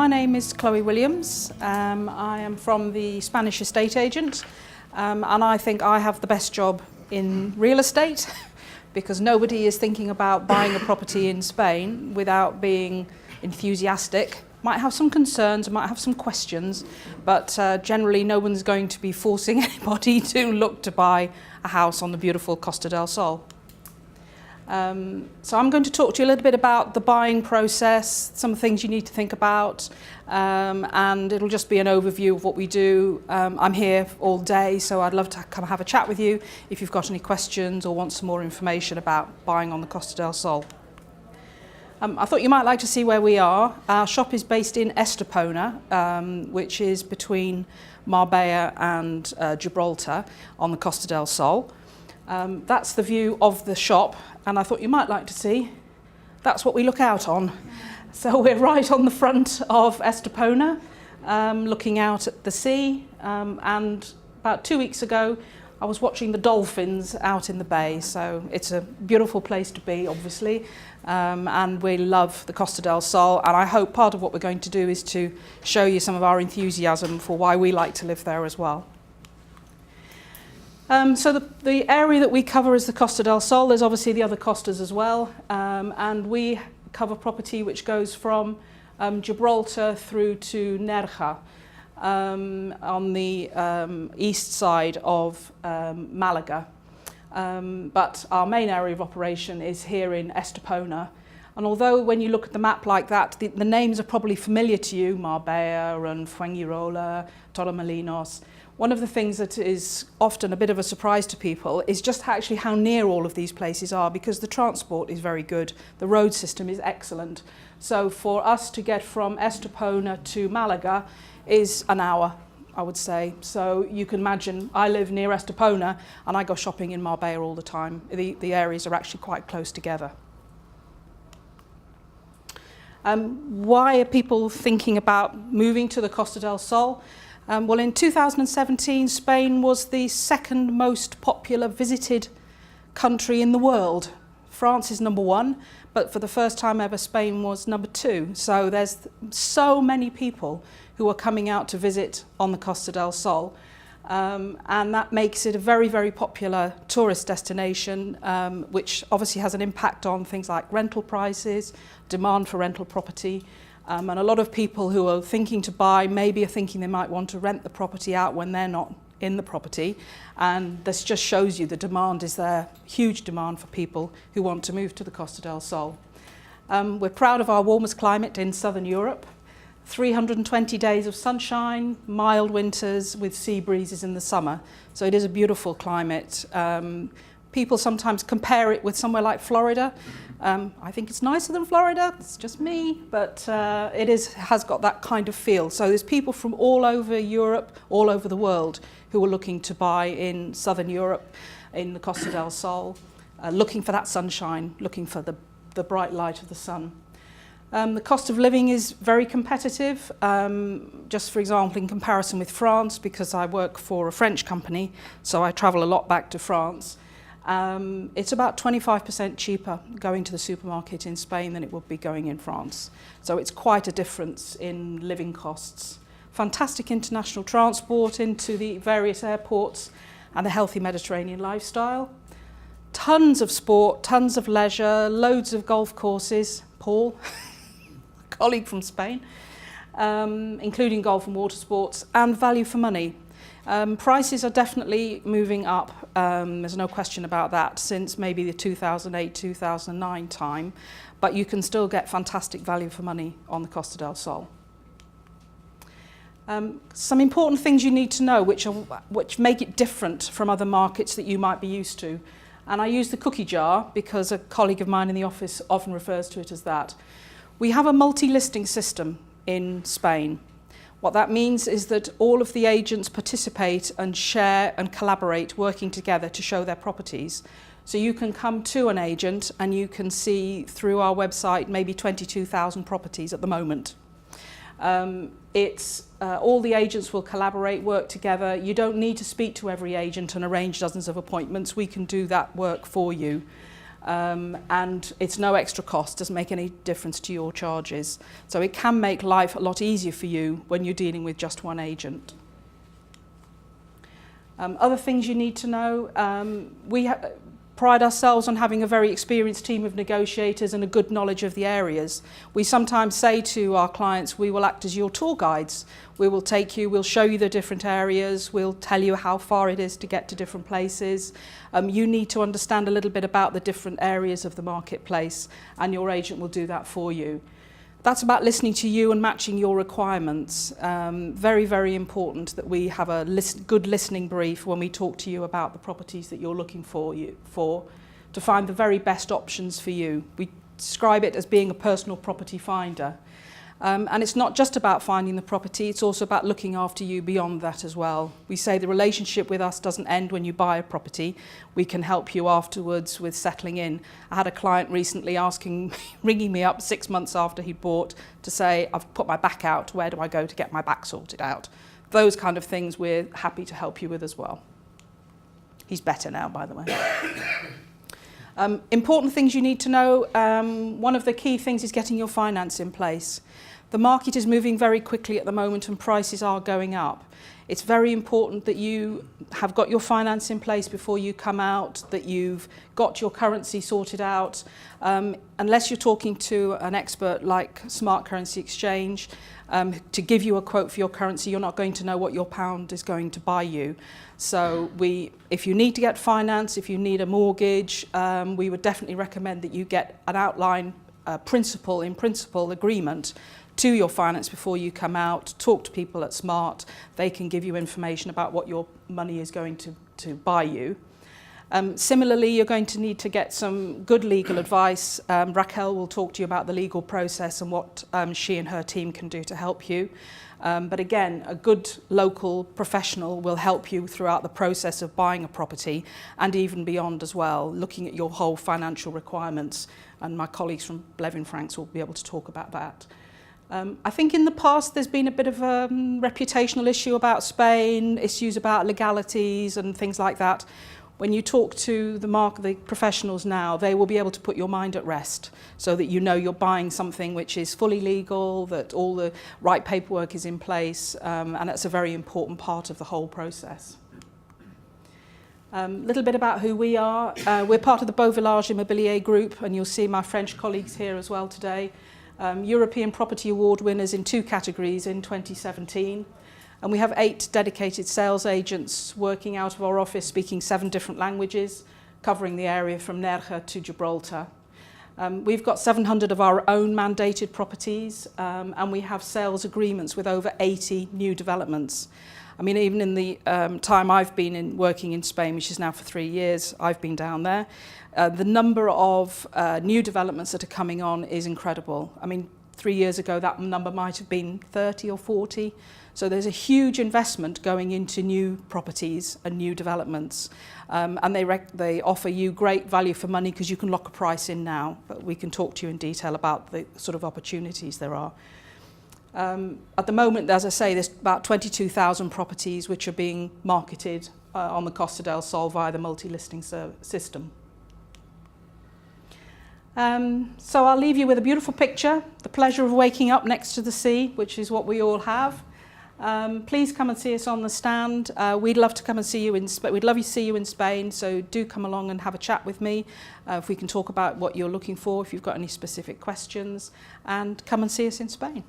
my name is Chloe Williams. I am from the Spanish estate agent, and I think I have the best job in real estate because nobody is thinking about buying a property in Spain without being enthusiastic. Might have some concerns, might have some questions, but generally no one's going to be forcing anybody to look to buy a house on the beautiful Costa del Sol. So I'm going to talk to you a little bit about the buying process, some things you need to think about, and it'll just be an overview of what we do. I'm here all day, so I'd love to come have a chat with you if you've got any questions or want some more information about buying on the Costa del Sol. I thought you might like to see where we are. Our shop is based in Estepona, which is between Marbella and Gibraltar on the Costa del Sol. That's the view of the shop, and I thought you might like to see. That's what we look out on. So we're right on the front of Estepona, looking out at the sea, and about 2 weeks ago I was watching the dolphins out in the bay, so it's a beautiful place to be, obviously, and we love the Costa del Sol, and I hope part of what we're going to do is to show you some of our enthusiasm for why we like to live there as well. So the area that we cover is the Costa del Sol. There's obviously the other costas as well, and we cover property which goes from Gibraltar through to Nerja on the east side of Malaga. But our main area of operation is here in Estepona. And although when you look at the map like that, the names are probably familiar to you, Marbella and Fuengirola, Torremolinos, one of the things that is often a bit of a surprise to people is just actually how near all of these places are, because the transport is very good, the road system is excellent. So for us to get from Estepona to Malaga is an hour, I would say. So you can imagine, I live near Estepona and I go shopping in Marbella all the time. The areas are actually quite close together. Why are people thinking about moving to the Costa del Sol? Well, in 2017, Spain was the second most popular visited country in the world. France is number one, but for the first time ever, Spain was number two. So there's so many people who are coming out to visit on the Costa del Sol. And that makes it a very, very popular tourist destination, which obviously has an impact on things like rental prices, demand for rental property. And a lot of people who are thinking to buy maybe are thinking they might want to rent the property out when they're not in the property. And this just shows you the demand is there, huge demand for people who want to move to the Costa del Sol. We're proud of our warmest climate in southern Europe. 320 days of sunshine, mild winters with sea breezes in the summer. So it is a beautiful climate. People sometimes compare it with somewhere like Florida. I think it's nicer than Florida, it's just me, but it has got that kind of feel. So there's people from all over Europe, all over the world, who are looking to buy in southern Europe, in the Costa del Sol, looking for that sunshine, looking for the bright light of the sun. The cost of living is very competitive, just for example in comparison with France, because I work for a French company, so I travel a lot back to France. It's about 25% cheaper going to the supermarket in Spain than it would be going in France. So it's quite a difference in living costs. Fantastic international transport into the various airports and a healthy Mediterranean lifestyle. Tons of sport, tons of leisure, loads of golf courses. Paul, a colleague from Spain, including golf and water sports, and value for money. Prices are definitely moving up, there's no question about that, since maybe the 2008-2009 time, but you can still get fantastic value for money on the Costa del Sol. Some important things you need to know which make it different from other markets that you might be used to. And I use the cookie jar because a colleague of mine in the office often refers to it as that. We have a multi-listing system in Spain. What that means is that all of the agents participate and share and collaborate, working together to show their properties. So you can come to an agent and you can see through our website maybe 22,000 properties at the moment. All the agents will collaborate, work together. You don't need to speak to every agent and arrange dozens of appointments. We can do that work for you. and it's no extra cost, doesn't make any difference to your charges. So it can make life a lot easier for you when you're dealing with just one agent. Other things you need to know, we pride ourselves on having a very experienced team of negotiators and a good knowledge of the areas. We sometimes say to our clients, we will act as your tour guides. We will take you, we'll show you the different areas, we'll tell you how far it is to get to different places. You need to understand a little bit about the different areas of the marketplace, and your agent will do that for you. That's about listening to you and matching your requirements. Very, very important that we have a good listening brief when we talk to you about the properties that you're looking for to find the very best options for you. We describe it as being a personal property finder. And it's not just about finding the property, it's also about looking after you beyond that as well. We say the relationship with us doesn't end when you buy a property. We can help you afterwards with settling in. I had a client recently ringing me up 6 months after he'd bought to say, I've put my back out, where do I go to get my back sorted out? Those kind of things we're happy to help you with as well. He's better now, by the way. Important things you need to know. One of the key things is getting your finance in place. The market is moving very quickly at the moment and prices are going up. It's very important that you have got your finance in place before you come out, that you've got your currency sorted out. Unless you're talking to an expert like Smart Currency Exchange to give you a quote for your currency, you're not going to know what your pound is going to buy you. So if you need to get finance, if you need a mortgage, we would definitely recommend that you get an outline principle agreement to your finance before you come out. Talk to people at Smart. They can give you information about what your money is going to buy you. Similarly, you're going to need to get some good legal advice. Raquel will talk to you about the legal process and what she and her team can do to help you. But again, a good local professional will help you throughout the process of buying a property and even beyond as well, looking at your whole financial requirements. And my colleagues from Blevin Franks will be able to talk about that. I think in the past there's been a bit of a reputational issue about Spain, issues about legalities and things like that. When you talk to the professionals now, they will be able to put your mind at rest so that you know you're buying something which is fully legal, that all the right paperwork is in place, and that's a very important part of the whole process. A little bit about who we are. We're part of the Beauvillage Immobilier Group, and you'll see my French colleagues here as well today. European Property Award winners in 2 categories in 2017. And we have 8 dedicated sales agents working out of our office, speaking 7 different languages, covering the area from Nerja to Gibraltar. We've got 700 of our own mandated properties, and we have sales agreements with over 80 new developments. I mean, even in the time I've been working in Spain, which is now for 3 years, I've been down there, the number of new developments that are coming on is incredible. I mean, 3 years ago, that number might have been 30 or 40. So there's a huge investment going into new properties and new developments. And they offer you great value for money because you can lock a price in now. But we can talk to you in detail about the sort of opportunities there are. At the moment, as I say, there's about 22,000 properties which are being marketed on the Costa del Sol via the multi-listing system. So I'll leave you with a beautiful picture, the pleasure of waking up next to the sea, which is what we all have. Please come and see us on the stand. We'd love to come and see you we'd love to see you in Spain, so do come along and have a chat with me if we can talk about what you're looking for, if you've got any specific questions, and come and see us in Spain.